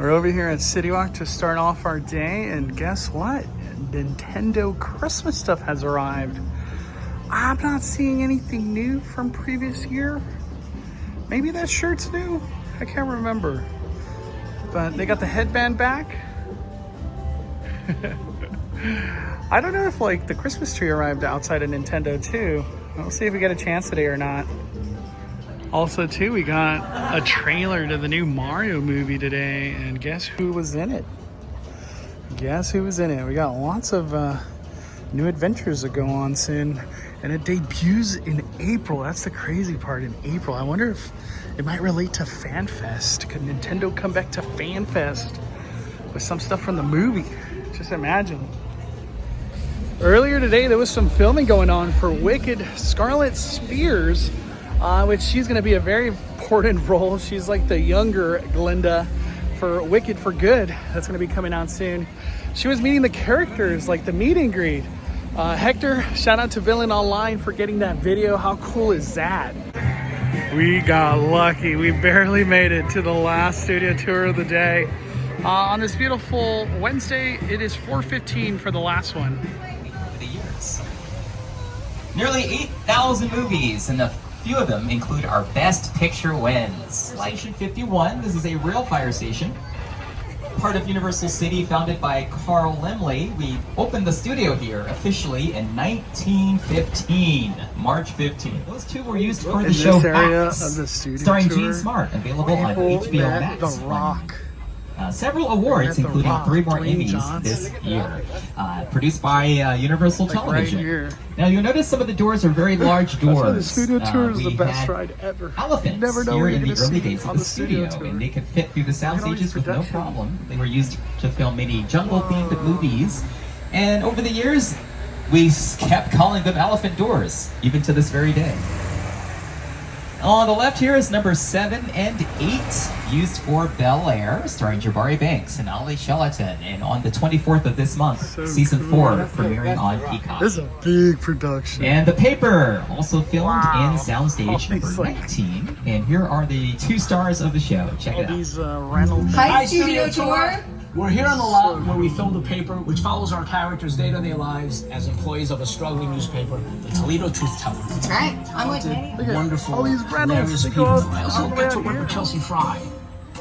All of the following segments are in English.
We're over here at CityWalk to start off our day, and guess what? Nintendo Christmas stuff has arrived. I'm not seeing anything new from previous year. Maybe that shirt's new? I can't remember. But they got the headband back. I don't know if like the Christmas tree arrived outside of Nintendo too. We'll see if we get a chance today or not. Also too, we got a trailer to the new Mario movie today, and guess who was in it? Guess who was in it? We got lots of new adventures that go on soon, and it debuts in April. That's the crazy part, in April. I wonder if it might relate to FanFest. Could Nintendo come back to FanFest with some stuff from the movie? Just imagine. Earlier today, there was some filming going on for Wicked Scarlet Spears, which she's going to be a very important role. She's like the younger Glinda for Wicked for Good. That's going to be coming out soon. She was meeting the characters, like the meet and greet. Hector, shout out to Villain Online for getting that video. How cool is that? We got lucky. We barely made it to the last studio tour of the day. On this beautiful Wednesday, it is 4:15 for the last one. Over the years, nearly 8,000 movies, and a few of them include our Best Picture wins. Like Station 51, this is a real fire station, part of Universal City, founded by Carl Laemmle. We opened the studio here officially in 1915, March 15. Those two were used for the show Hacks, starring Gene Smart, available on HBO Max. The Rock. Several awards, including 3 more Emmys this year. Produced by Universal Television. Now you'll notice some of the doors are very large doors. The studio tour is the best ride ever. Elephants here in the early days of the studio, and they could fit through the sound stages with no problem. They were used to film many jungle-themed movies, and over the years, we kept calling them elephant doors, even to this very day. On the left here is number 7 and 8, used for Bel Air, starring Jabari Banks and Ali Shelaton. And on the 24th of this month, season 4 premiering on Peacock. This is a big production. And The Paper, also filmed in soundstage number 19. And here are the 2 stars of the show. Check it out. Hi, Studio Tour. We're here on the lot where we filmed The Paper, which follows our characters' day-to-day lives as employees of a struggling newspaper, the Toledo Truth Teller. That's right. I'm with you. Wonderful, all these hilarious people. I also get to work with Chelsea Fry.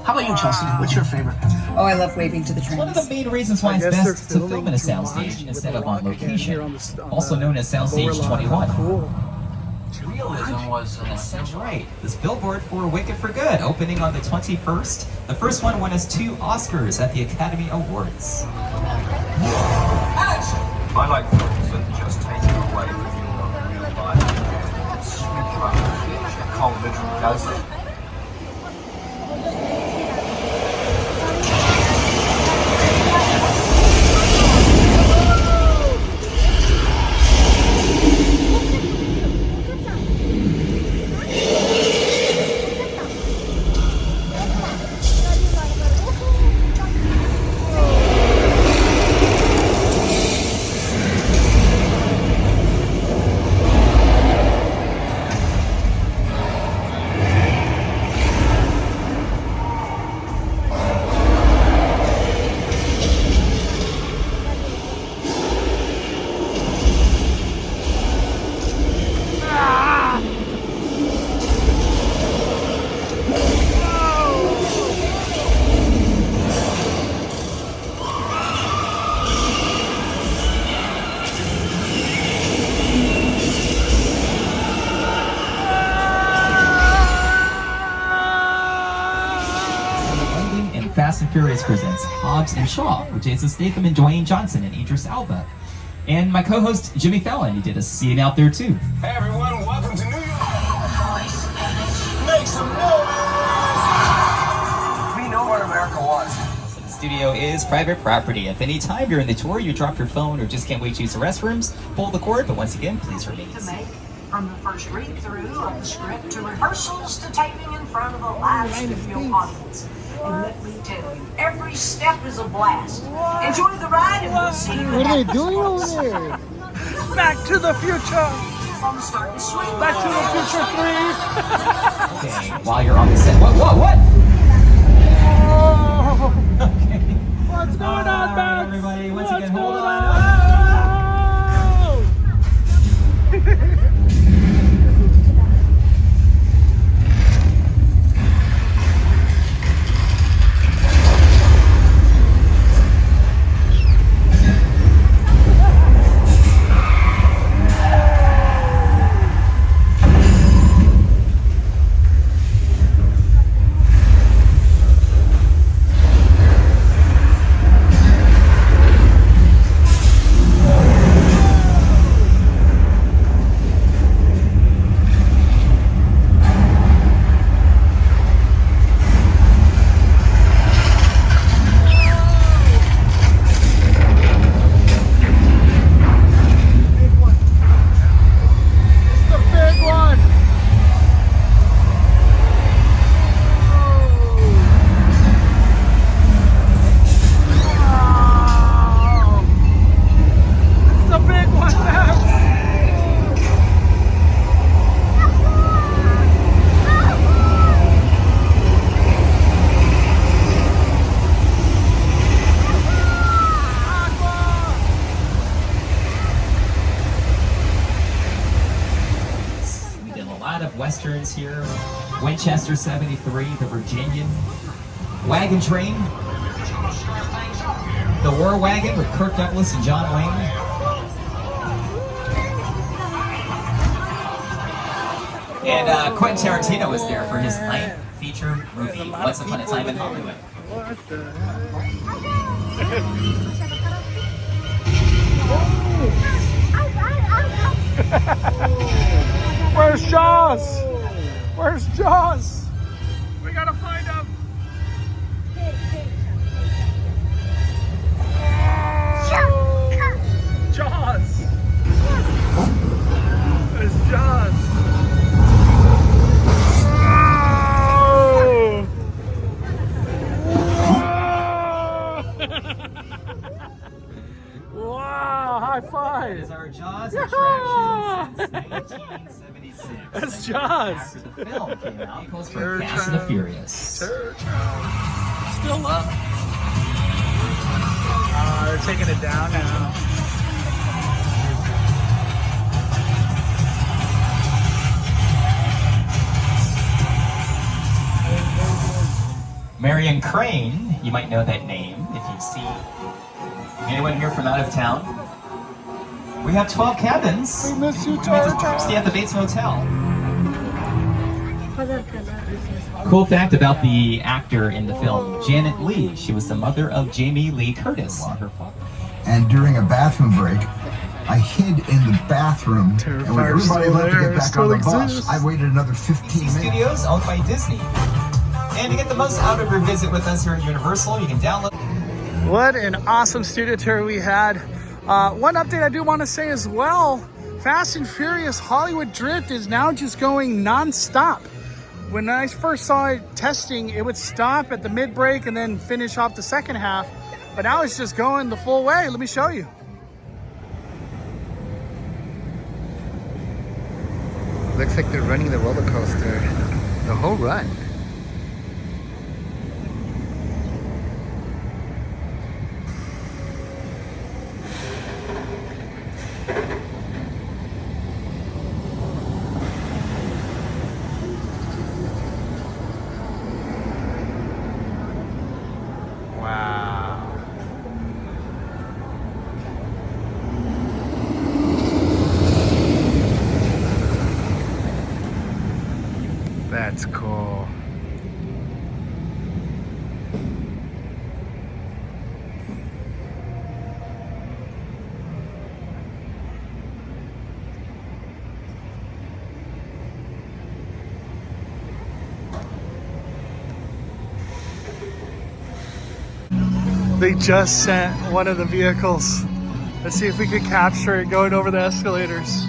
How about you, Chelsea? What's your favorite? Oh, I love waving to the trains. One of the main reasons why it's best to film in a soundstage instead of on location, also known as Soundstage 21. Cool. Realism was an essential. Right. This billboard for Wicked for Good, opening on the 21st. The first one won us 2 Oscars at the Academy Awards. I like films that just take you away from your real life. Sweep you up to the beach and cold literal ghost. Fast and Furious presents Hobbs and Shaw with Jason Statham and Dwayne Johnson and Idris Elba. And my co-host Jimmy Fallon, he did a scene out there too. Hey everyone, welcome to New York. Make some noise! We know what America wants. So the studio is private property. If any time during the tour you drop your phone or just can't wait to use the restrooms, pull the cord, but once again, please remain. From the first read-through of the script to rehearsals to taping in front of a live studio audience. And let me tell you, every step is a blast. Enjoy the ride and we'll see you. What are they doing over there? Back to the Future! From start to swing. Back to the Future 3! Okay, while you're on the set. What? Oh. Okay. What's going on, All right, Max? everybody. Once What's again, hold going on. The big one. Wow. It's the big one, Max. We did a lot of westerns here. Winchester 73, The Virginian, Wagon Train, The War Wagon with Kirk Douglas and John Wayne. And Quentin Tarantino was there for his ninth feature movie, Once Upon a Time in Hollywood. What the Where's Jaws? Where's Jaws? We gotta find him. Jaws. There's Jaws. Wow, high That five. is our Jaws attraction since 1976. That's Jaws. After the film came out, it was for Third Fast and the time. Furious. Still up. They're taking it down now. Marion Crane, you might know that name if you see anyone here from out of town. We have 12 cabins. We miss you, We're gonna just Tara. stay at the Bates Motel. Cool fact about the actor in the film, Janet Leigh. She was the mother of Jamie Lee Curtis. Her father. And during a bathroom break, I hid in the bathroom, and when everybody left to get back on the bus, I waited another 15 minutes. Studios owned by Disney. And to get the most out of your visit with us here at Universal, you can download. What an awesome studio tour we had. One update I do want to say as well, Fast and Furious Hollywood Drift is now just going non-stop. When I first saw it testing, it would stop at the mid-break and then finish off the second half. But now it's just going the full way. Let me show you. Looks like they're running the roller coaster the whole run. Wow. That's cool. They just sent one of the vehicles. Let's see if we could capture it going over the escalators.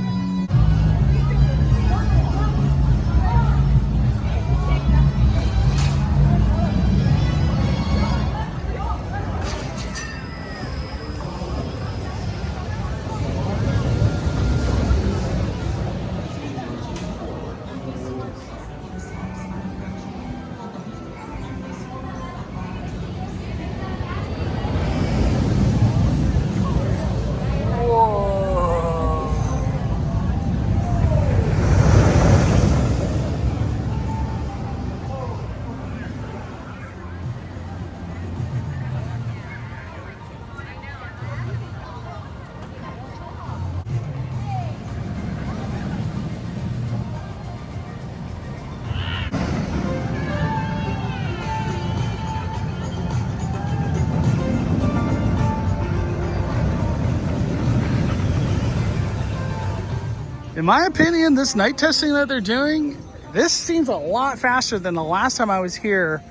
In my opinion, this night testing that they're doing, this seems a lot faster than the last time I was here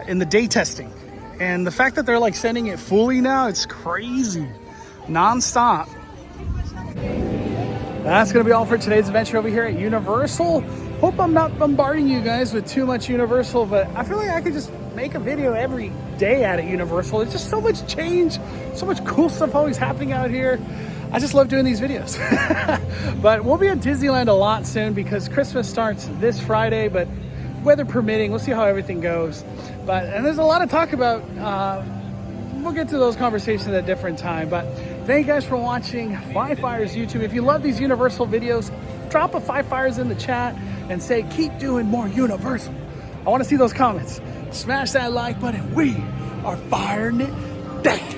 in the day testing. And the fact that they're like sending it fully now, it's crazy. Non-stop. That's gonna be all for today's adventure over here at Universal. Hope I'm not bombarding you guys with too much Universal, but I feel like I could just make a video every day out at Universal. It's just so much change, so much cool stuff always happening out here. I just love doing these videos. But we'll be at Disneyland a lot soon because Christmas starts this Friday, but weather permitting, we'll see how everything goes. And there's a lot to talk about. We'll get to those conversations at a different time. But thank you guys for watching Five Fires YouTube. If you love these Universal videos, drop a Five Fires in the chat and say, keep doing more Universal. I want to see those comments. Smash that like button. We are firing it down.